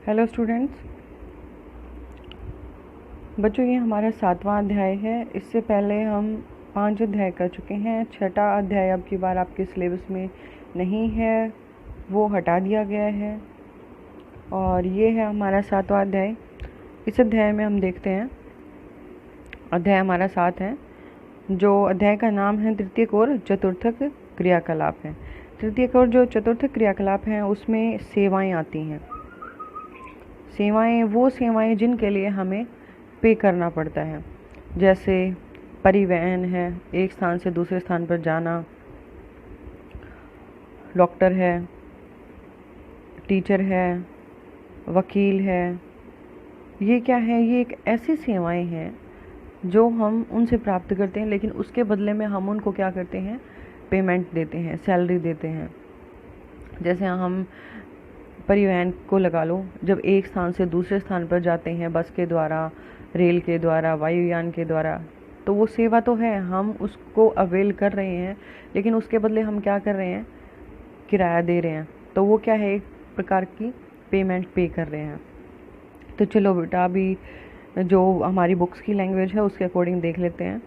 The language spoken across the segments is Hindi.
हेलो स्टूडेंट्स, बच्चों ये हमारा 7वां अध्याय है। इससे पहले हम 5 अध्याय कर चुके हैं। 6ठा अध्याय अब की बार आपके सिलेबस में नहीं है, वो हटा दिया गया है और ये है हमारा 7वां अध्याय। इस अध्याय में हम देखते हैं, अध्याय हमारा 7 है। जो अध्याय का नाम है तृतीयक और चतुर्थक क्रियाकलाप है। तृतीयक और जो चतुर्थक क्रियाकलाप हैं उसमें सेवाएं आती हैं। सेवाएं वो सेवाएं जिनके लिए हमें पे करना पड़ता है, जैसे परिवहन है, एक स्थान से दूसरे स्थान पर जाना, डॉक्टर है, टीचर है, वकील है। ये क्या है? ये एक ऐसी सेवाएं हैं जो हम उनसे प्राप्त करते हैं, लेकिन उसके बदले में हम उनको क्या करते हैं? पेमेंट देते हैं, सैलरी देते हैं। जैसे हम परिवहन को लगा लो, जब एक स्थान से दूसरे स्थान पर जाते हैं बस के द्वारा, रेल के द्वारा, वायुयान के द्वारा, तो वो सेवा तो है, हम उसको अवेल कर रहे हैं, लेकिन उसके बदले हम क्या कर रहे हैं? किराया दे रहे हैं। तो वो क्या है? एक प्रकार की पेमेंट पे कर रहे हैं। तो चलो बेटा, अभी जो हमारी बुक्स की लैंग्वेज है उसके अकॉर्डिंग देख लेते हैं।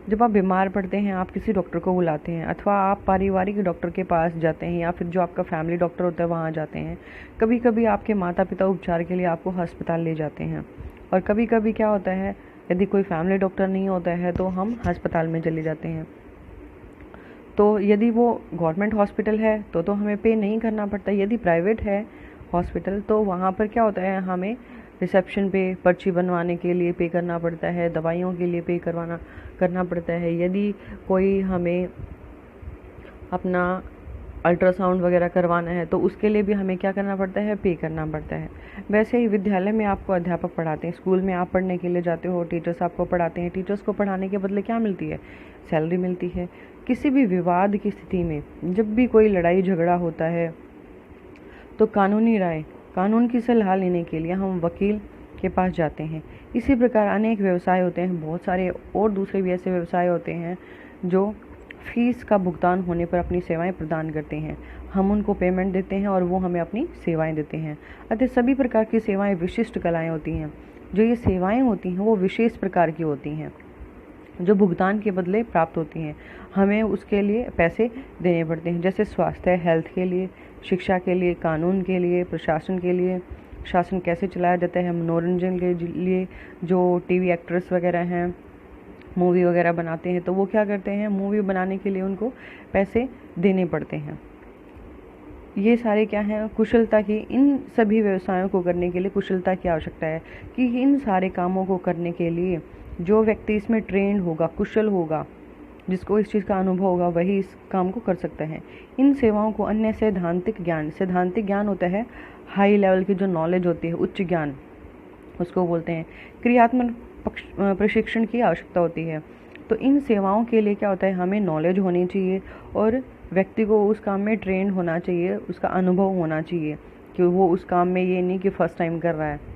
जब आप बीमार पड़ते हैं, आप किसी डॉक्टर को बुलाते हैं, अथवा आप पारिवारिक डॉक्टर के पास जाते हैं, या फिर जो आपका फैमिली डॉक्टर होता है वहाँ जाते हैं। कभी कभी आपके माता पिता उपचार के लिए आपको अस्पताल ले जाते हैं, और कभी कभी क्या होता है, यदि कोई फैमिली डॉक्टर नहीं होता है तो हम अस्पताल में चले जाते हैं। तो यदि वो गवर्नमेंट हॉस्पिटल है तो हमें पे नहीं करना पड़ता। यदि प्राइवेट है हॉस्पिटल तो वहाँ पर क्या होता है, हमें रिसेप्शन पे पर्ची बनवाने के लिए पे करना पड़ता है, दवाइयों के लिए पे करना पड़ता है। यदि कोई हमें अपना अल्ट्रासाउंड वगैरह करवाना है तो उसके लिए भी हमें क्या करना पड़ता है? पे करना पड़ता है। वैसे ही विद्यालय में आपको अध्यापक पढ़ाते हैं, स्कूल में आप पढ़ने के लिए जाते हो, टीचर्स आपको पढ़ाते हैं। टीचर्स को पढ़ाने के बदले क्या मिलती है? सैलरी मिलती है। किसी भी विवाद की स्थिति में, जब भी कोई लड़ाई झगड़ा होता है, तो कानूनी राय, कानून की सलाह लेने के लिए हम वकील के पास जाते हैं। इसी प्रकार अनेक व्यवसाय होते हैं, बहुत सारे और दूसरे भी ऐसे व्यवसाय होते हैं जो फीस का भुगतान होने पर अपनी सेवाएं प्रदान करते हैं। हम उनको पेमेंट देते हैं और वो हमें अपनी सेवाएं देते हैं। अतः सभी प्रकार की सेवाएं विशिष्ट कलाएं होती हैं। जो ये सेवाएं होती हैं वो विशेष प्रकार की होती हैं, जो भुगतान के बदले प्राप्त होती हैं। हमें उसके लिए पैसे देने पड़ते हैं, जैसे स्वास्थ्य, हेल्थ के लिए, शिक्षा के लिए, कानून के लिए, प्रशासन के लिए, शासन कैसे चलाया जाता है, मनोरंजन के लिए, जो टीवी एक्ट्रेस वगैरह हैं, मूवी वगैरह बनाते हैं, तो वो क्या करते हैं? मूवी बनाने के लिए उनको पैसे देने पड़ते हैं। ये सारे क्या हैं? कुशलता की। इन सभी व्यवसायों को करने के लिए कुशलता की आवश्यकता है, कि इन सारे कामों को करने के लिए जो व्यक्ति इसमें ट्रेंड होगा, कुशल होगा, जिसको इस चीज़ का अनुभव होगा, वही इस काम को कर सकता है। इन सेवाओं को अन्य सैद्धांतिक ज्ञान होता है हाई लेवल की जो नॉलेज होती है, उच्च ज्ञान, उसको बोलते हैं। क्रियात्मक प्रशिक्षण की आवश्यकता होती है। तो इन सेवाओं के लिए क्या होता है? हमें नॉलेज होनी चाहिए और व्यक्ति को उस काम में ट्रेंड होना चाहिए, उसका अनुभव होना चाहिए कि वो उस काम में, ये नहीं कि फर्स्ट टाइम कर रहा है।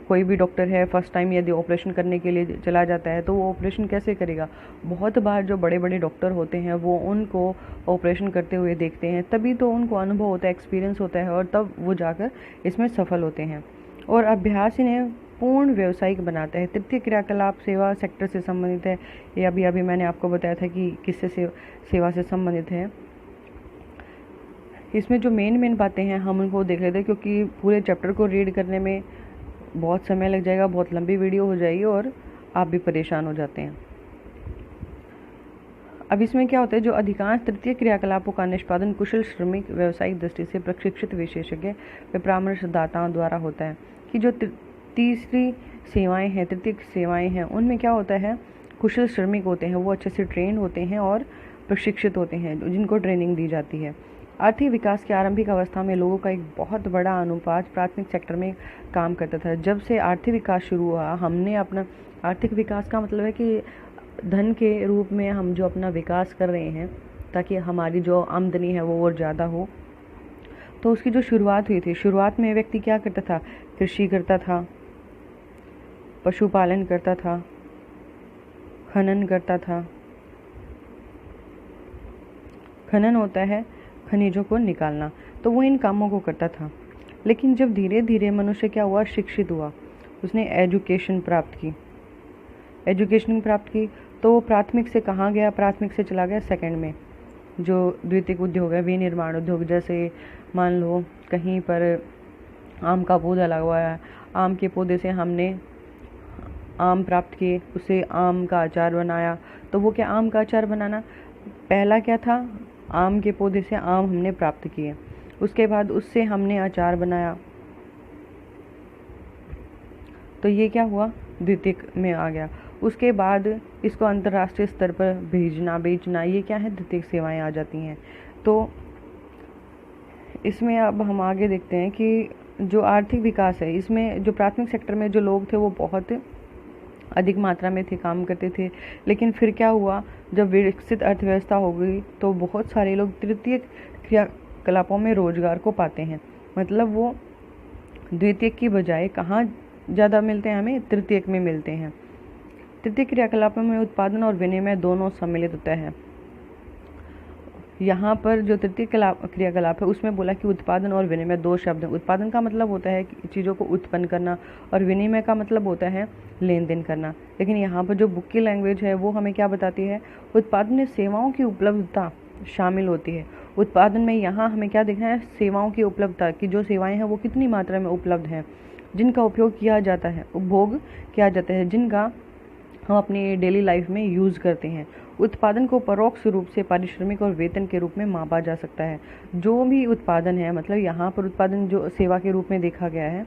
कोई भी डॉक्टर है, फर्स्ट टाइम यदि ऑपरेशन करने के लिए चला जाता है तो वो ऑपरेशन कैसे करेगा? बहुत बार जो बड़े बड़े डॉक्टर होते हैं वो उनको ऑपरेशन करते हुए देखते हैं, तभी तो उनको अनुभव होता है, एक्सपीरियंस होता है, और तब वो जाकर इसमें सफल होते हैं। और अभ्यास इन्हें पूर्ण व्यावसायिक बनाता है। तृतीय क्रियाकलाप सेवा सेक्टर से संबंधित है। ये अभी मैंने आपको बताया था कि किससे सेवा से संबंधित है। इसमें जो मेन बातें हैं हम उनको देख लेते हैं, क्योंकि पूरे चैप्टर को रीड करने में बहुत समय लग जाएगा, बहुत लंबी वीडियो हो जाएगी और आप भी परेशान हो जाते हैं। अब इसमें क्या होता है? जो अधिकांश तृतीय क्रियाकलापों का निष्पादन कुशल श्रमिक, व्यावसायिक दृष्टि से प्रशिक्षित विशेषज्ञ व परामर्शदाताओं द्वारा होता है। कि जो तीसरी सेवाएं हैं, तृतीय सेवाएं हैं, उनमें क्या होता है? कुशल श्रमिक होते हैं, वो अच्छे से ट्रेंड होते हैं और प्रशिक्षित होते हैं, जिनको ट्रेनिंग दी जाती है। आर्थिक विकास की आरंभिक अवस्था में लोगों का एक बहुत बड़ा अनुपात प्राथमिक सेक्टर में काम करता था। जब से आर्थिक विकास शुरू हुआ, हमने अपना आर्थिक विकास का मतलब है कि धन के रूप में हम जो अपना विकास कर रहे हैं, ताकि हमारी जो आमदनी है वो और ज़्यादा हो। तो उसकी जो शुरुआत हुई थी, शुरुआत में व्यक्ति क्या करता था? कृषि करता था, पशुपालन करता था, खनन करता था। खनन होता है खनिजों को निकालना, तो वो इन कामों को करता था। लेकिन जब धीरे धीरे मनुष्य क्या हुआ, शिक्षित हुआ, उसने एजुकेशन प्राप्त की, तो वो प्राथमिक से कहाँ गया, प्राथमिक से चला गया सेकंड में, जो द्वितीयक उद्योग है, विनिर्माण उद्योग। जैसे मान लो कहीं पर आम का पौधा लगा हुआ है, आम के पौधे से हमने आम प्राप्त किए, उसे आम का अचार बनाया। तो वो क्या, आम का अचार बनाना पहला क्या था, आम के पौधे से आम हमने प्राप्त किए, उसके बाद उससे हमने अचार बनाया, तो ये क्या हुआ, द्वितीयक में आ गया। उसके बाद इसको अंतर्राष्ट्रीय स्तर पर भेजना, बेचना, ये क्या है, द्वितीयक सेवाएं आ जाती हैं। तो इसमें अब हम आगे देखते हैं कि जो आर्थिक विकास है, इसमें जो प्राथमिक सेक्टर में जो लोग थे वो बहुत अधिक मात्रा में थे, काम करते थे। लेकिन फिर क्या हुआ, जब विकसित अर्थव्यवस्था हो गई तो बहुत सारे लोग तृतीयक क्रियाकलापों में रोजगार को पाते हैं। मतलब वो द्वितीयक की बजाय कहाँ ज़्यादा मिलते हैं, हमें तृतीयक में मिलते हैं। तृतीयक क्रियाकलापों में उत्पादन और विनिमय दोनों सम्मिलित होता है। यहाँ पर जो तृतीय क्रियाकलाप है उसमें बोला कि उत्पादन और विनिमय दो शब्द हैं। उत्पादन का मतलब होता है कि चीज़ों को उत्पन्न करना, और विनिमय का मतलब होता है लेन देन करना। लेकिन यहाँ पर जो बुक की लैंग्वेज है वो हमें क्या बताती है, उत्पादन में सेवाओं की उपलब्धता शामिल होती है। उत्पादन में यहाँ हमें क्या देखना है, सेवाओं की उपलब्धता, की जो सेवाएं हैं वो कितनी मात्रा में उपलब्ध हैं, जिनका उपयोग किया जाता है, उपभोग किया जाता है, जिनका हम अपनी डेली लाइफ में यूज़ करते हैं। उत्पादन को परोक्ष रूप से पारिश्रमिक और वेतन के रूप में मापा जा सकता है। जो भी उत्पादन है, मतलब यहाँ पर उत्पादन जो सेवा के रूप में देखा गया है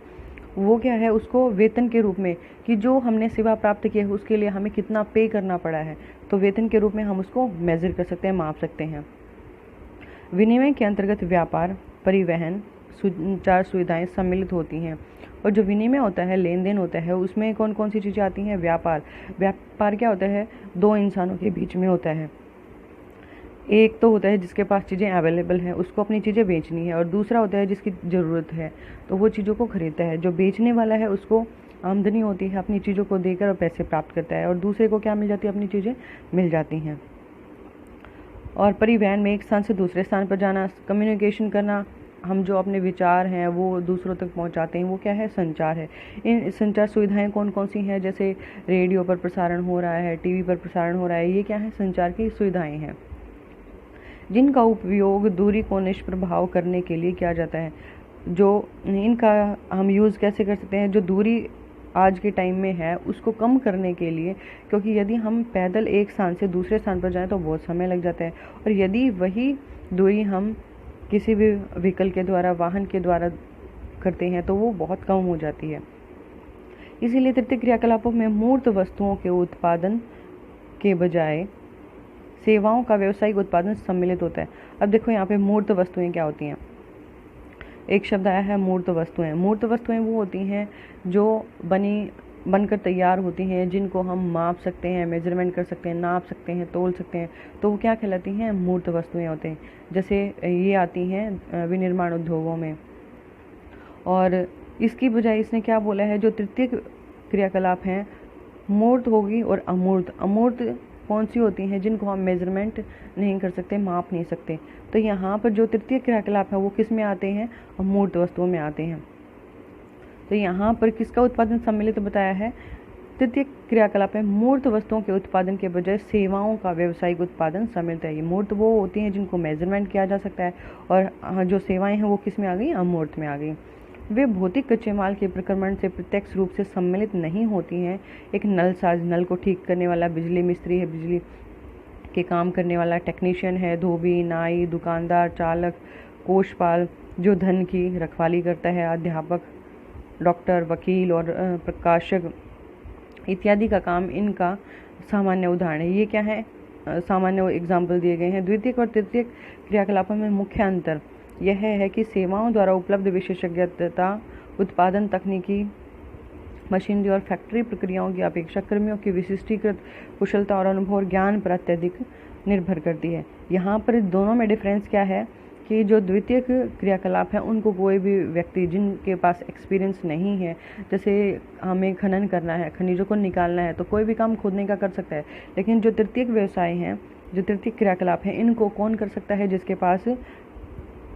वो क्या है, उसको वेतन के रूप में, कि जो हमने सेवा प्राप्त की है उसके लिए हमें कितना पे करना पड़ा है, तो वेतन के रूप में हम उसको मेजर कर सकते हैं, माप सकते हैं। विनिमय के अंतर्गत व्यापार, परिवहन, संचार सुविधाएं सम्मिलित होती हैं। और जो विनिमय होता है, लेन देन होता है, उसमें कौन कौन सी चीज़ें आती हैं, व्यापार क्या होता है, दो इंसानों के बीच में होता है। एक तो होता है जिसके पास चीज़ें अवेलेबल हैं, उसको अपनी चीज़ें बेचनी है, और दूसरा होता है जिसकी ज़रूरत है तो वो चीज़ों को खरीदता है। जो बेचने वाला है उसको आमदनी होती है, अपनी चीज़ों को देकर और पैसे प्राप्त करता है, और दूसरे को क्या मिल जाती है, अपनी चीज़ें मिल जाती हैं। और परिवहन में एक स्थान से दूसरे स्थान पर जाना, कम्युनिकेशन करना, हम जो अपने विचार हैं वो दूसरों तक पहुंचाते हैं, वो क्या है, संचार है। इन संचार सुविधाएं कौन कौन सी हैं, जैसे रेडियो पर प्रसारण हो रहा है, टीवी पर प्रसारण हो रहा है, ये क्या है, संचार की सुविधाएं हैं, जिनका उपयोग दूरी को निष्प्रभाव करने के लिए किया जाता है। जो इनका हम यूज़ कैसे कर सकते हैं, जो दूरी आज के टाइम में है उसको कम करने के लिए, क्योंकि यदि हम पैदल एक स्थान से दूसरे स्थान पर जाएं तो बहुत समय लग जाता है, और यदि वही दूरी हम किसी भी व्हीकल के द्वारा, वाहन के द्वारा करते हैं तो वो बहुत कम हो जाती है। इसीलिए तृतीय क्रियाकलापों में मूर्त वस्तुओं के उत्पादन के बजाय सेवाओं का व्यावसायिक उत्पादन सम्मिलित होता है। अब देखो यहाँ पे मूर्त वस्तुएं क्या होती हैं, एक शब्द आया है मूर्त वस्तुएं। मूर्त वस्तुएं वो होती हैं जो बनकर तैयार होती हैं, जिनको हम माप सकते हैं, मेजरमेंट कर सकते हैं, नाप सकते हैं, तोल सकते हैं, तो वो क्या कहलाती हैं, मूर्त वस्तुएं होते हैं। जैसे ये आती हैं विनिर्माण उद्योगों में। और इसकी बजाय इसने क्या बोला है, जो तृतीय क्रियाकलाप हैं मूर्त होगी और अमूर्त। अमूर्त कौन सी होती हैं, जिनको हम मेजरमेंट नहीं कर सकते, माप नहीं सकते। तो यहाँ पर जो तृतीय क्रियाकलाप है वो किस में आते हैं, अमूर्त वस्तुओं में आते हैं। तो यहाँ पर किसका उत्पादन सम्मिलित बताया है, तृतीय क्रियाकलाप है मूर्त वस्तुओं के उत्पादन के बजाय सेवाओं का व्यावसायिक उत्पादन सम्मिलित है। ये मूर्त वो होती हैं जिनको मेजरमेंट किया जा सकता है, और जो सेवाएं हैं वो किस में आ गई, अमूर्त में आ गई। वे भौतिक कच्चे माल के प्रक्रमण से प्रत्यक्ष रूप से सम्मिलित नहीं होती हैं। एक नलसाज, नल को ठीक करने वाला, बिजली मिस्त्री है, बिजली के काम करने वाला टेक्नीशियन है, धोबी, नाई, दुकानदार, चालक, कोषपाल जो धन की रखवाली करता है, अध्यापक, डॉक्टर, वकील और प्रकाशक इत्यादि का काम इनका सामान्य उदाहरण है। ये क्या है, सामान्य एग्जाम्पल दिए गए हैं। द्वितीयक और तृतीय क्रियाकलापों में मुख्य अंतर यह है कि सेवाओं द्वारा उपलब्ध विशेषज्ञता, उत्पादन तकनीकी, मशीनरी और फैक्ट्री प्रक्रियाओं की अपेक्षा कर्मियों की विशिष्टीकृत कुशलता और अनुभव और ज्ञान पर अत्यधिक निर्भर करती है। यहाँ पर दोनों में डिफरेंस क्या है कि जो द्वितीय क्रियाकलाप है उनको कोई भी व्यक्ति जिनके पास एक्सपीरियंस नहीं है, जैसे हमें खनन करना है, खनिजों को निकालना है, तो कोई भी काम खोदने का कर सकता है। लेकिन जो तृतीय व्यवसाय हैं, जो तृतीय क्रियाकलाप हैं, इनको कौन कर सकता है, जिसके पास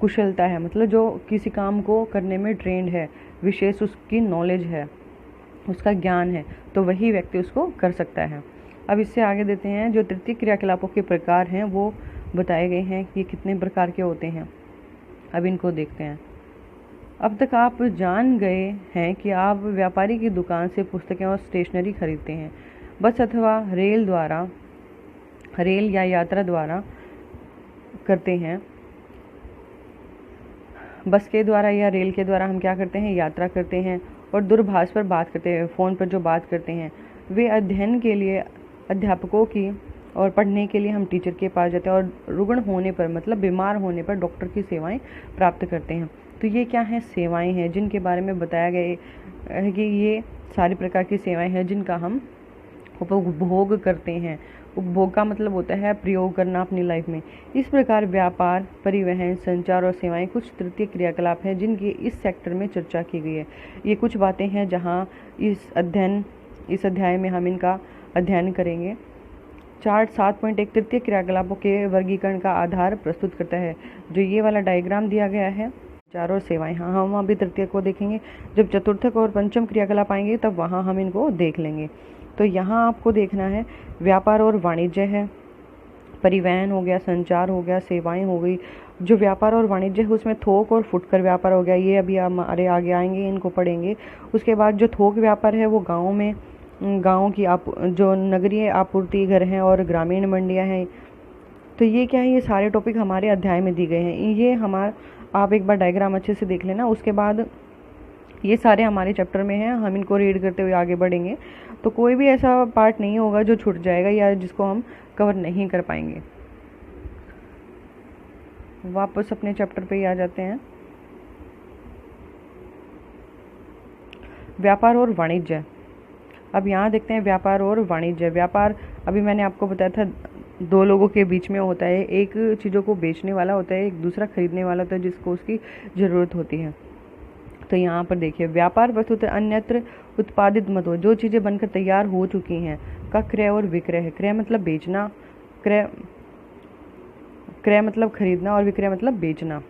कुशलता है, मतलब जो किसी काम को करने में ट्रेंड है, विशेष उसकी नॉलेज है, उसका ज्ञान है, तो वही व्यक्ति उसको कर सकता है। अब इससे आगे देते हैं, जो तृतीय क्रियाकलापों के प्रकार हैं वो बताए गए हैं कि ये कितने प्रकार के होते हैं। अब इनको देखते हैं। अब तक आप जान गए हैं कि आप व्यापारी की दुकान से पुस्तकें और स्टेशनरी खरीदते हैं। बस अथवा रेल या यात्रा द्वारा करते हैं। बस के द्वारा या रेल के द्वारा हम क्या करते हैं, यात्रा करते हैं और दूरभाष पर बात करते हैं, फ़ोन पर जो बात करते हैं। वे अध्ययन के लिए अध्यापकों की और पढ़ने के लिए हम टीचर के पास जाते हैं, और रुग्ण होने पर मतलब बीमार होने पर डॉक्टर की सेवाएं प्राप्त करते हैं। तो ये क्या हैं, सेवाएं हैं जिनके बारे में बताया गया है कि ये सारी प्रकार की सेवाएं हैं जिनका हम उपभोग करते हैं। उपभोग का मतलब होता है प्रयोग करना अपनी लाइफ में। इस प्रकार व्यापार, परिवहन, संचार और सेवाएं कुछ तृतीय क्रियाकलाप हैं जिनकी इस सेक्टर में चर्चा की गई है। ये कुछ बातें हैं जहाँ इस अध्याय में हम इनका अध्ययन करेंगे। चार्ट 7.1 तृतीय क्रियाकलापों के वर्गीकरण का आधार प्रस्तुत करता है। जो ये वाला डायग्राम दिया गया है, संचार और सेवाएं, हाँ हम अभी तृतीय को देखेंगे। जब चतुर्थक और पंचम क्रियाकलाप आएंगे तब वहाँ हम इनको देख लेंगे। तो यहाँ आपको देखना है व्यापार और वाणिज्य है, परिवहन हो गया, संचार हो गया, सेवाएं हो गई। जो व्यापार और वाणिज्य है उसमें थोक और फुटकर व्यापार हो गया, ये अभी हमारे आगे आएंगे, इनको पढ़ेंगे। उसके बाद जो थोक व्यापार है वो गाँव की जो नगरीय आपूर्ति घर हैं और ग्रामीण मंडियाँ हैं। तो ये क्या है, ये सारे टॉपिक हमारे अध्याय में दी गए हैं। ये आप एक बार डायग्राम अच्छे से देख लेना। उसके बाद ये सारे हमारे चैप्टर में हैं, हम इनको रीड करते हुए आगे बढ़ेंगे। तो कोई भी ऐसा पार्ट नहीं होगा जो छूट जाएगा या जिसको हम कवर नहीं कर पाएंगे। वापस अपने चैप्टर पे ही आ जाते हैं। व्यापार और वाणिज्य। अब यहाँ देखते हैं व्यापार और वाणिज्य। व्यापार अभी मैंने आपको बताया था दो लोगों के बीच में होता है, एक चीज़ों को बेचने वाला होता है, एक दूसरा खरीदने वाला होता है जिसको उसकी ज़रूरत होती है। तो यहाँ पर देखिए, व्यापार वस्तुतः अन्यत्र उत्पादित मत हो, जो चीज़ें बनकर तैयार हो चुकी हैं का क्रय और विक्रय है। क्रय मतलब बेचना, क्रय मतलब खरीदना और विक्रय मतलब बेचना।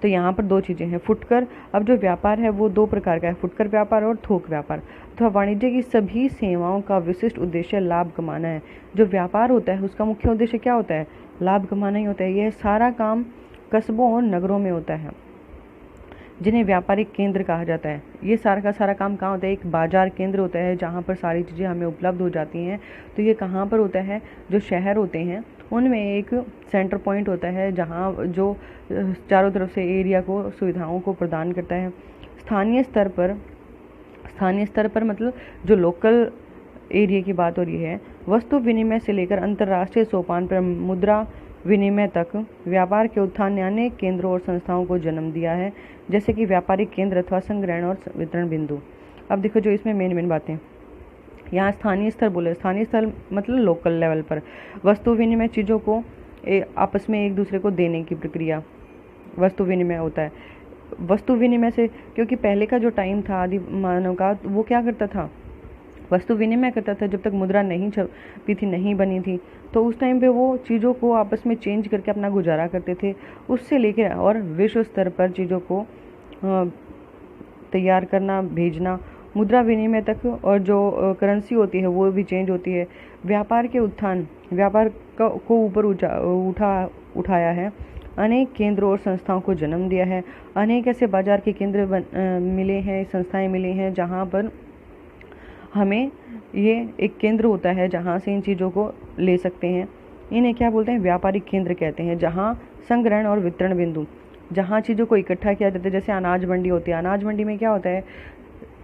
तो यहाँ पर दो चीज़ें हैं, फुटकर। अब जो व्यापार है वो दो प्रकार का है, फुटकर व्यापार और थोक व्यापार। तो वाणिज्य की सभी सेवाओं का विशिष्ट उद्देश्य लाभ कमाना है। जो व्यापार होता है उसका मुख्य उद्देश्य क्या होता है, लाभ कमाना ही होता है। यह सारा काम कस्बों और नगरों में होता है जिन्हें व्यापारिक केंद्र कहा जाता है। ये सारा का सारा काम कहाँ होता है, एक बाजार केंद्र होता है जहाँ पर सारी चीज़ें हमें उपलब्ध हो जाती हैं। तो ये कहाँ पर होता है, जो शहर होते हैं उनमें एक सेंटर पॉइंट होता है जहाँ जो चारों तरफ से एरिया को सुविधाओं को प्रदान करता है। स्थानीय स्तर पर मतलब जो लोकल एरिया की बात हो रही है। वस्तु विनिमय से लेकर अंतर्राष्ट्रीय सोपान पर मुद्रा विनिमय तक व्यापार के उत्थान ने अनेक केंद्रों और संस्थाओं को जन्म दिया है, जैसे कि व्यापारिक केंद्र अथवा संग्रहण और वितरण बिंदु। अब देखो जो इसमें मेन बातें, यहाँ स्थानीय स्तर बोले, स्थानीय स्तर मतलब लोकल लेवल पर वस्तु विनिमय, चीज़ों को आपस में एक दूसरे को देने की प्रक्रिया वस्तु विनिमय होता है। वस्तु विनिमय से, क्योंकि पहले का जो टाइम था आदि मानव का, वो क्या करता था, वस्तु विनिमय करता था। जब तक मुद्रा नहीं छपी थी, नहीं बनी थी, तो उस टाइम पे वो चीज़ों को आपस में चेंज करके अपना गुजारा करते थे। उससे लेकर और विश्व स्तर पर चीज़ों को तैयार करना, भेजना, मुद्रा विनिमय तक, और जो करेंसी होती है वो भी चेंज होती है। व्यापार के उत्थान व्यापार को ऊपर उठाया है, अनेक केंद्रों और संस्थाओं को जन्म दिया है। अनेक ऐसे बाजार के केंद्र मिले हैं, संस्थाएं मिली हैं जहाँ पर हमें ये एक केंद्र होता है जहाँ से इन चीज़ों को ले सकते हैं। इन्हें क्या बोलते हैं, व्यापारिक केंद्र कहते हैं। जहाँ संग्रहण और वितरण बिंदु, जहाँ चीज़ों को इकट्ठा किया जाता है, जैसे अनाज मंडी होती है। अनाज मंडी में क्या होता है,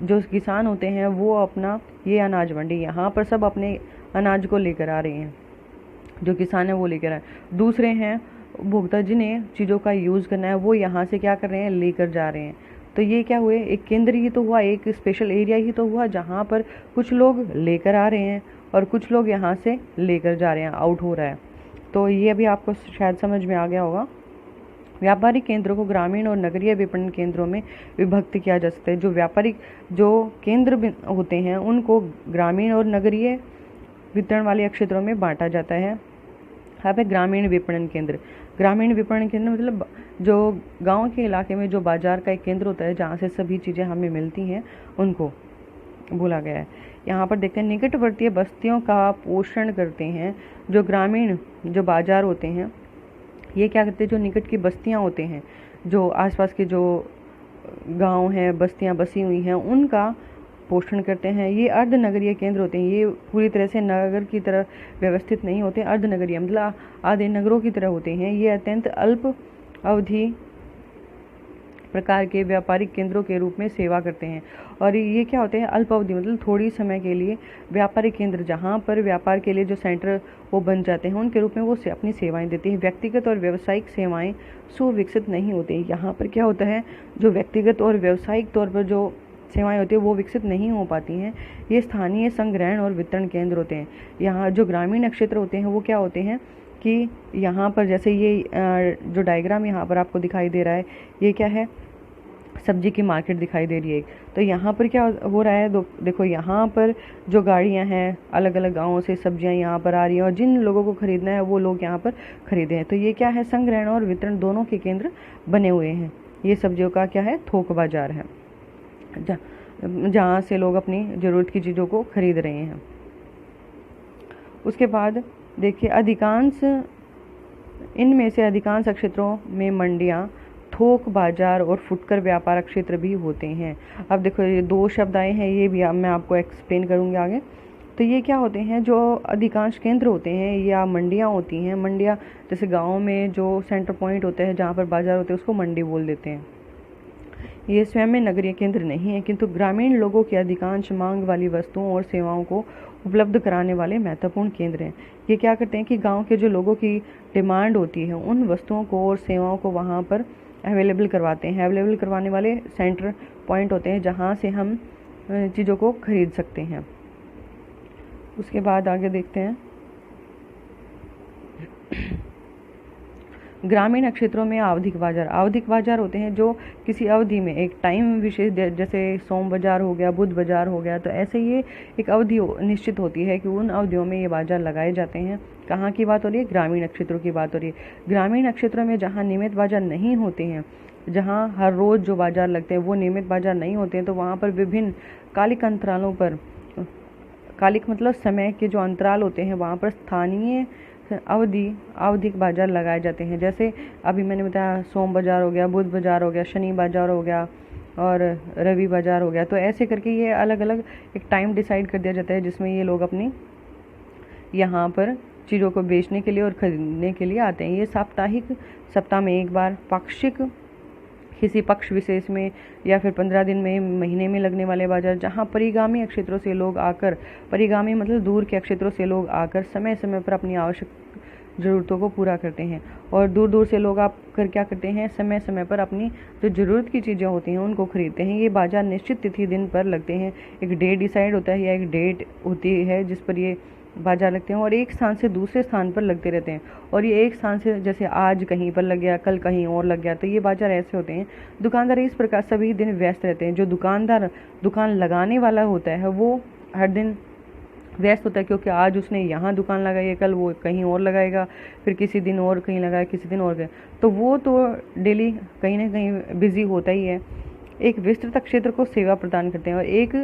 जो किसान होते हैं वो अपना, ये अनाज मंडी, यहाँ पर सब अपने अनाज को लेकर आ रहे हैं, जो किसान है वो लेकर आए। दूसरे हैं उपभोक्ता, जिन्हें चीज़ों का यूज़ करना है, वो यहाँ से क्या कर रहे हैं, लेकर जा रहे हैं। तो ये क्या हुए, एक केंद्र ही तो हुआ, एक स्पेशल एरिया ही तो हुआ जहाँ पर कुछ लोग लेकर आ रहे हैं और कुछ लोग यहाँ से लेकर जा रहे हैं, आउट हो रहा है। तो ये अभी आपको शायद समझ में आ गया होगा। व्यापारिक केंद्रों को ग्रामीण और नगरीय विपणन केंद्रों में विभक्त किया जा सकता है। जो व्यापारिक जो केंद्र होते हैं उनको ग्रामीण और नगरीय वितरण वाले क्षेत्रों में बांटा जाता है। यहाँ पे ग्रामीण विपणन केंद्र, ग्रामीण विपणन केंद्र मतलब जो गांव के इलाके में जो बाजार का एक केंद्र होता है जहाँ से सभी चीज़ें हमें मिलती हैं, उनको बोला गया है। यहाँ पर देखते हैं निकटवर्तीय बस्तियों का पोषण करते हैं। जो ग्रामीण जो बाजार होते हैं ये क्या करते हैं, जो निकट की बस्तियाँ होते हैं, जो आसपास के जो गांव हैं, बस्तियाँ बसी हुई हैं, उनका पोषण करते हैं। ये अर्ध नगरीय केंद्र होते हैं, ये पूरी तरह से नगर की तरह व्यवस्थित नहीं होते। अर्ध नगरीय मतलब आधे नगरों की तरह होते हैं। ये अत्यंत अल्प अवधि प्रकार के व्यापारिक केंद्रों के रूप में सेवा करते हैं। और ये क्या होते हैं, अल्प अवधि मतलब थोड़ी समय के लिए व्यापारिक केंद्र, जहाँ पर व्यापार के लिए जो सेंटर वो बन जाते हैं, उनके रूप में वो अपनी सेवाएं देती हैं। व्यक्तिगत और व्यावसायिक सेवाएं सुविकसित नहीं होती। यहाँ पर क्या होता है, जो व्यक्तिगत और व्यावसायिक तौर पर जो सेवाएं होती है वो विकसित नहीं हो पाती हैं। ये स्थानीय संग्रहण और वितरण केंद्र होते हैं। यहाँ जो ग्रामीण क्षेत्र होते हैं वो क्या होते हैं कि यहाँ पर जैसे ये जो डायग्राम यहाँ पर आपको दिखाई दे रहा है, ये क्या है, सब्जी की मार्केट दिखाई दे रही है। तो यहाँ पर क्या हो रहा है, देखो यहाँ पर जो गाड़ियाँ हैं अलग अलग गाँवों से सब्जियाँ यहाँ पर आ रही हैं और जिन लोगों को खरीदना है वो लोग यहाँ पर खरीदे हैं। तो ये क्या है, संग्रहण और वितरण दोनों के केंद्र बने हुए हैं। ये सब्जियों का क्या है, थोक बाजार है, जहाँ से लोग अपनी ज़रूरत की चीज़ों को खरीद रहे हैं। उसके बाद देखिए इनमें से अधिकांश क्षेत्रों में मंडियाँ, थोक बाजार और फुटकर व्यापार क्षेत्र भी होते हैं। अब देखो ये दो शब्द आए हैं, ये भी मैं आपको एक्सप्लेन करूँगी आगे। तो ये क्या होते हैं, जो अधिकांश केंद्र होते हैं या मंडियाँ होती हैं। मंडियाँ जैसे गाँव में जो सेंटर पॉइंट होते हैं जहाँ पर बाजार होते हैं उसको मंडी बोल देते हैं। ये स्वयं में नगरीय केंद्र नहीं है, किंतु ग्रामीण लोगों की अधिकांश मांग वाली वस्तुओं और सेवाओं को उपलब्ध कराने वाले महत्वपूर्ण केंद्र हैं। ये क्या करते हैं कि गांव के जो लोगों की डिमांड होती है उन वस्तुओं को और सेवाओं को वहां पर अवेलेबल करवाते हैं। अवेलेबल करवाने वाले सेंटर पॉइंट होते हैं जहां से हम चीज़ों को खरीद सकते हैं। उसके बाद आगे देखते हैं, ग्रामीण क्षेत्रों में आवधिक बाजार होते हैं जो किसी अवधि में एक टाइम विशेष, जैसे सोम बाजार हो गया, बुध बाजार हो गया, तो ऐसे ये एक अवधि निश्चित होती है कि उन अवधियों में ये बाजार लगाए जाते हैं। कहाँ की बात हो रही है, ग्रामीण क्षेत्रों की बात हो रही है। ग्रामीण क्षेत्रों में जहाँ नियमित बाजार नहीं होते हैं, जहाँ हर रोज़ जो बाजार लगते हैं वो नियमित बाजार नहीं होते हैं, तो वहाँ पर विभिन्न कालिक अंतरालों पर, कालिक मतलब समय के जो अंतराल होते हैं, वहाँ पर स्थानीय आवधिक बाजार लगाए जाते हैं। जैसे अभी मैंने बताया सोम बाजार हो गया, बुध बाजार हो गया, शनि बाजार हो गया और रवि बाजार हो गया। तो ऐसे करके ये अलग अलग एक टाइम डिसाइड कर दिया जाता है जिसमें ये लोग अपनी यहाँ पर चीज़ों को बेचने के लिए और खरीदने के लिए आते हैं। ये साप्ताहिक, सप्ताह में एक बार, पाक्षिक किसी पक्ष विशेष में, या फिर 15 दिन में, महीने में लगने वाले बाजार, जहाँ परिगामी क्षेत्रों से लोग आकर, परिगामी मतलब दूर के क्षेत्रों से लोग आकर समय समय पर अपनी आवश्यक ज़रूरतों को पूरा करते हैं। और दूर दूर से लोग आकर क्या करते हैं, समय समय पर अपनी जो ज़रूरत की चीज़ें होती हैं उनको खरीदते हैं। ये बाजार निश्चित तिथि दिन पर लगते हैं। एक डेट डिसाइड होता है या एक डेट होती है जिस पर ये बाजार लगते हैं और एक स्थान से दूसरे स्थान पर लगते रहते हैं। और ये एक स्थान से, जैसे आज कहीं पर लग गया, कल कहीं और लग गया, तो ये बाजार ऐसे होते हैं। दुकानदार इस प्रकार सभी दिन व्यस्त रहते हैं। जो दुकानदार दुकान लगाने वाला होता है वो हर दिन व्यस्त होता है, क्योंकि आज उसने यहाँ दुकान लगाई है, कल वो कहीं और लगाएगा, फिर किसी दिन और कहीं लगाए, किसी दिन और गए, तो वो तो डेली कहीं ना कहीं बिजी होता ही है। एक विस्तृत क्षेत्र को सेवा प्रदान करते हैं और एक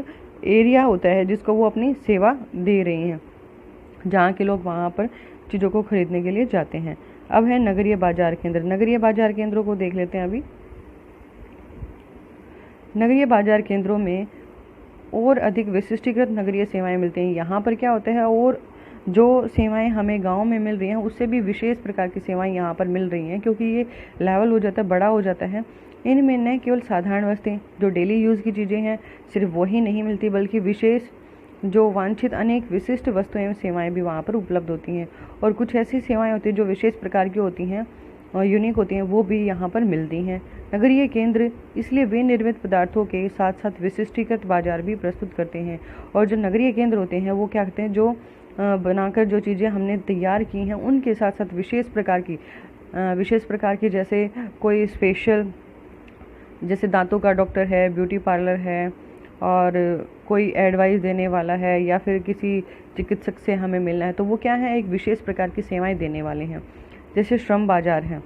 एरिया होता है जिसको वो अपनी सेवा दे रही हैं, जहाँ के लोग वहाँ पर चीज़ों को खरीदने के लिए जाते हैं। अब है नगरीय बाजार केंद्र। नगरीय बाजार केंद्रों को देख लेते हैं अभी। नगरीय बाजार केंद्रों में और अधिक विशिष्टीकृत नगरीय सेवाएं मिलती हैं। यहाँ पर क्या होता है, और जो सेवाएं हमें गांव में मिल रही हैं उससे भी विशेष प्रकार की सेवाएं यहाँ पर मिल रही हैं, क्योंकि ये लेवल हो जाता है, बड़ा हो जाता है। इनमें न केवल साधारण वस्तुएं जो डेली यूज़ की चीज़ें हैं सिर्फ वही नहीं मिलती, बल्कि विशेष जो वांछित अनेक विशिष्ट वस्तुएं एवं सेवाएं भी वहाँ पर उपलब्ध होती हैं। और कुछ ऐसी सेवाएं होती हैं जो विशेष प्रकार की होती हैं और यूनिक होती हैं, वो भी यहाँ पर मिलती हैं। नगरीय केंद्र इसलिए वे निर्मित पदार्थों के साथ साथ विशिष्टीकृत बाजार भी प्रस्तुत करते हैं। और जो नगरीय केंद्र होते हैं वो क्या करते हैं, जो बनाकर जो चीज़ें हमने तैयार की हैं उनके साथ साथ विशेष प्रकार की जैसे कोई स्पेशल, जैसे दांतों का डॉक्टर है, ब्यूटी पार्लर है, और कोई एडवाइस देने वाला है, या फिर किसी चिकित्सक से हमें मिलना है, तो वो क्या है, एक विशेष प्रकार की सेवाएं देने वाले हैं। जैसे श्रम बाजार है,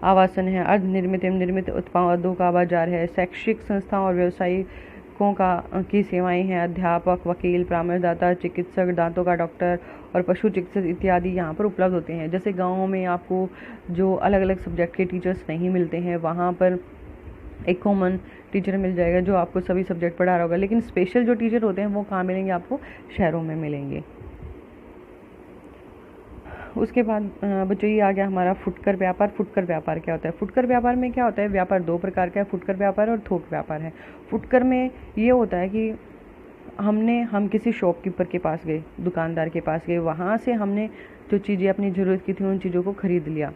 आवासन है, अर्ध निर्मित एवं निर्मित उत्पादों का बाजार है, शैक्षिक संस्थाओं और व्यवसायिकों की सेवाएं हैं, अध्यापक, वकील, परामर्शदाता, चिकित्सक, दांतों का डॉक्टर और पशु चिकित्सक इत्यादि यहाँ पर उपलब्ध होते हैं। जैसे गाँव में आपको जो अलग अलग सब्जेक्ट के टीचर्स नहीं मिलते हैं, वहाँ पर एक कॉमन टीचर मिल जाएगा जो आपको सभी सब्जेक्ट पढ़ा रहा होगा। लेकिन स्पेशल जो टीचर होते हैं वो कहाँ मिलेंगे? आपको शहरों में मिलेंगे। उसके बाद बच्चों ये आ गया हमारा फुटकर व्यापार। फुटकर व्यापार क्या होता है? फुटकर व्यापार में क्या होता है? व्यापार दो प्रकार का है, फुटकर व्यापार और थोक व्यापार है। फुटकर में ये होता है कि हम किसी शॉपकीपर के पास गए, दुकानदार के पास गए, वहाँ से हमने जो चीज़ें अपनी ज़रूरत की थी उन चीज़ों को खरीद लिया।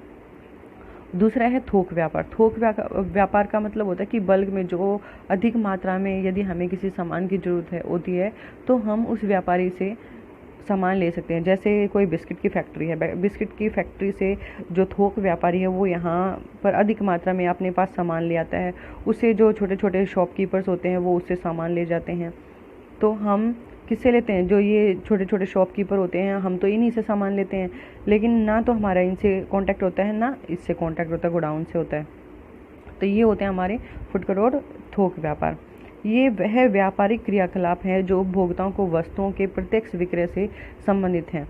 दूसरा है थोक व्यापार। थोक व्यापार का मतलब होता है कि बल्क में, जो अधिक मात्रा में यदि हमें किसी सामान की ज़रूरत होती है तो हम उस व्यापारी से सामान ले सकते हैं। जैसे कोई बिस्किट की फैक्ट्री है, बिस्किट की फैक्ट्री से जो थोक व्यापारी है वो यहाँ पर अधिक मात्रा में अपने पास सामान ले आता है, उससे जो छोटे छोटे शॉपकीपर्स होते हैं वो उससे सामान ले जाते हैं। तो हम किससे लेते हैं? जो ये छोटे छोटे शॉपकीपर होते हैं, हम तो इन्हीं से सामान लेते हैं, लेकिन ना तो हमारा इनसे कांटेक्ट होता है ना इससे कांटेक्ट होता है, गोडाउन से होता है। तो ये होते हैं हमारे फुटकर और थोक व्यापार। ये वह व्यापारिक क्रियाकलाप है जो उपभोक्ताओं को वस्तुओं के प्रत्यक्ष विक्रय से संबंधित हैं।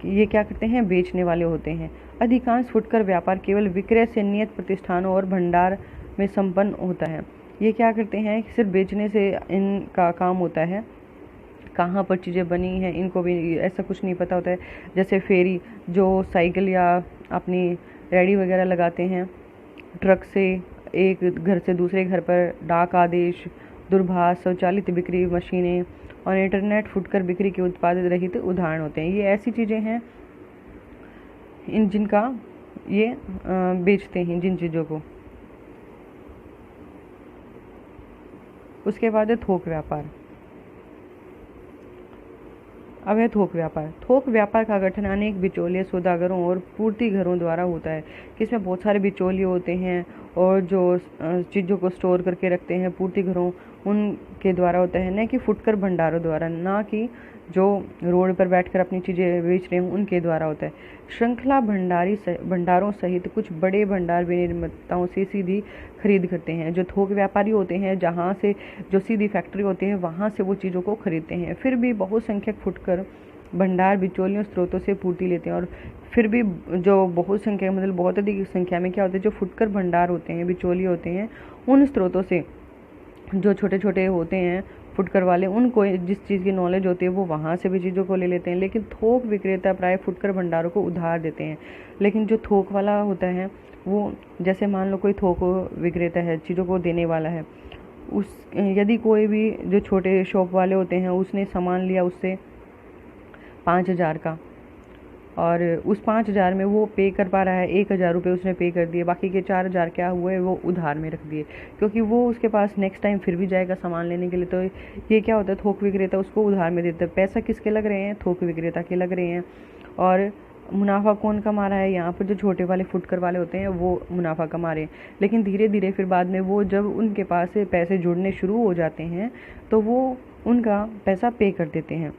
ये क्या करते हैं? बेचने वाले होते हैं। अधिकांश फुटकर व्यापार केवल विक्रय से नियत प्रतिष्ठानों और भंडार में संपन्न होता है। ये क्या करते हैं? सिर्फ बेचने से इनका काम होता है, कहाँ पर चीज़ें बनी हैं इनको भी ऐसा कुछ नहीं पता होता है। जैसे फेरी जो साइकिल या अपनी रेडी वगैरह लगाते हैं, ट्रक से एक घर से दूसरे घर पर डाक आदेश, दूरभाष, स्वचालित बिक्री मशीनें और इंटरनेट फुटकर बिक्री के उत्पादित रहित उदाहरण होते हैं। ये ऐसी चीज़ें हैं जिनका ये बेचते हैं जिन चीज़ों को। उसके बाद है थोक व्यापार। अब है थोक व्यापार। थोक व्यापार का गठन अनेक बिचौलिए, सौदागरों और पूर्ति घरों द्वारा होता है, किसमें बहुत सारे बिचौलिए होते हैं और जो चीज़ों को स्टोर करके रखते हैं पूर्ति घरों, उनके द्वारा होता है, न कि फुटकर भंडारों द्वारा, ना कि जो रोड पर बैठकर अपनी चीज़ें बेच रहे हैं उनके द्वारा होता है। श्रृंखला भंडारों सहित कुछ बड़े भंडार विनिर्माताओं से सीधी खरीद करते हैं। जो थोक व्यापारी होते हैं, जहाँ से जो सीधी फैक्ट्री होती है वहाँ से वो चीज़ों को खरीदते हैं। फिर भी बहुसंख्यक फुटकर भंडार बिचौलियों स्रोतों से पूर्ति लेते हैं। और फिर भी जो बहुसंख्यक मतलब बहुत अधिक संख्या में क्या होता है, जो फुटकर भंडार होते हैं, बिचौलिए होते हैं, उन स्रोतों से जो छोटे छोटे होते हैं फुटकर वाले, उनको जिस चीज़ की नॉलेज होती है वो वहाँ से भी चीज़ों को ले लेते हैं। लेकिन थोक विक्रेता प्राय फुटकर भंडारों को उधार देते हैं। लेकिन जो थोक वाला होता है वो, जैसे मान लो कोई थोक विक्रेता है, चीज़ों को देने वाला है, यदि कोई भी जो छोटे शॉप वाले होते हैं उसने सामान लिया उससे 5,000 का, और उस 5,000 में वो पे कर पा रहा है 1,000 रुपये उसने पे कर दिए, बाकी के 4,000 क्या हुए वो उधार में रख दिए, क्योंकि वो उसके पास नेक्स्ट टाइम फिर भी जाएगा सामान लेने के लिए। तो ये क्या होता है, थोक विक्रेता उसको उधार में देता है। पैसा किसके लग रहे हैं? थोक विक्रेता के लग रहे हैं। और मुनाफा कौन कमा रहा है? यहाँ पर जो छोटे वाले फुटकर वाले होते हैं वो मुनाफा कमा रहे हैं। लेकिन धीरे धीरे फिर बाद में वो जब उनके पास से पैसे जुड़ने शुरू हो जाते हैं तो वो उनका पैसा पे कर देते हैं।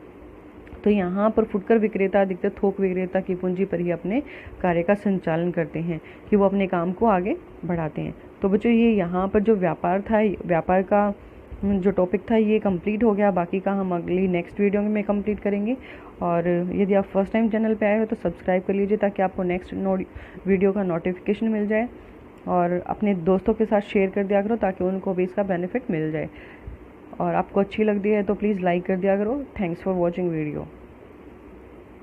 तो यहाँ पर फुटकर विक्रेता अधिकतर थोक विक्रेता की पूंजी पर ही अपने कार्य का संचालन करते हैं कि वो अपने काम को आगे बढ़ाते हैं। तो बच्चों ये यहाँ पर जो व्यापार था, व्यापार का जो टॉपिक था ये कंप्लीट हो गया। बाकी का हम अगली नेक्स्ट वीडियो में कंप्लीट करेंगे। और यदि आप फर्स्ट टाइम चैनल पे आए हो तो सब्सक्राइब कर लीजिए ताकि आपको नेक्स्ट वीडियो का नोटिफिकेशन मिल जाए, और अपने दोस्तों के साथ शेयर कर दिया करो ताकि उनको भी इसका बेनिफिट मिल जाए। और आपको अच्छी लगती है तो प्लीज़ लाइक कर दिया करो। Thanks for watching video.